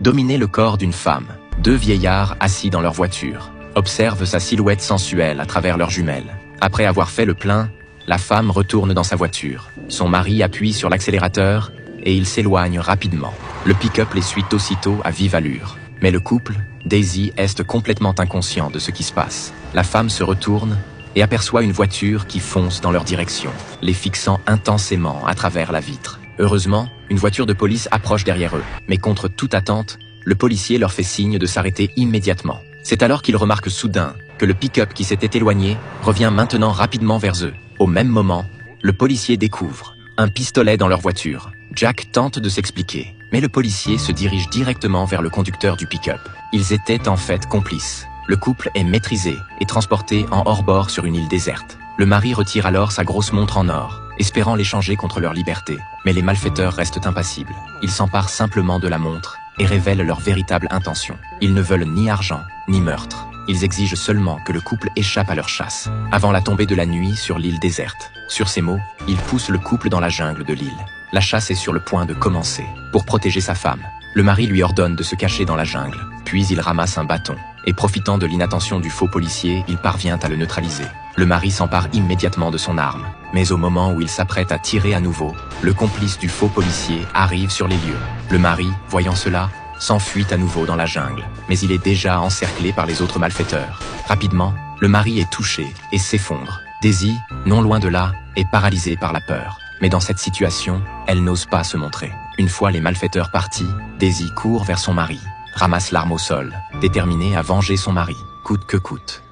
dominait le corps d'une femme. Deux vieillards assis dans leur voiture observent sa silhouette sensuelle à travers leurs jumelles. Après avoir fait le plein, la femme retourne dans sa voiture. Son mari appuie sur l'accélérateur et il s'éloigne rapidement. Le pick-up les suit aussitôt à vive allure. Mais le couple, Daisy, est complètement inconscient de ce qui se passe. La femme se retourne et aperçoit une voiture qui fonce dans leur direction, les fixant intensément à travers la vitre. Heureusement, une voiture de police approche derrière eux, mais contre toute attente, le policier leur fait signe de s'arrêter immédiatement. C'est alors qu'ils remarquent soudain que le pick-up qui s'était éloigné revient maintenant rapidement vers eux. Au même moment, le policier découvre un pistolet dans leur voiture. Jack tente de s'expliquer, mais le policier se dirige directement vers le conducteur du pick-up. Ils étaient en fait complices. Le couple est maîtrisé et transporté en hors-bord sur une île déserte. Le mari retire alors sa grosse montre en or, espérant l'échanger contre leur liberté. Mais les malfaiteurs restent impassibles. Ils s'emparent simplement de la montre et révèlent leur véritable intention. Ils ne veulent ni argent, ni meurtre. Ils exigent seulement que le couple échappe à leur chasse, avant la tombée de la nuit sur l'île déserte. Sur ces mots, ils poussent le couple dans la jungle de l'île. La chasse est sur le point de commencer. Pour protéger sa femme, le mari lui ordonne de se cacher dans la jungle. Puis il ramasse un bâton, et profitant de l'inattention du faux policier, il parvient à le neutraliser. Le mari s'empare immédiatement de son arme, mais au moment où il s'apprête à tirer à nouveau, le complice du faux policier arrive sur les lieux. Le mari, voyant cela, s'enfuit à nouveau dans la jungle, mais il est déjà encerclé par les autres malfaiteurs. Rapidement, le mari est touché et s'effondre. Daisy, non loin de là, est paralysée par la peur. Mais dans cette situation, elle n'ose pas se montrer. Une fois les malfaiteurs partis, Daisy court vers son mari, ramasse l'arme au sol, déterminée à venger son mari, coûte que coûte.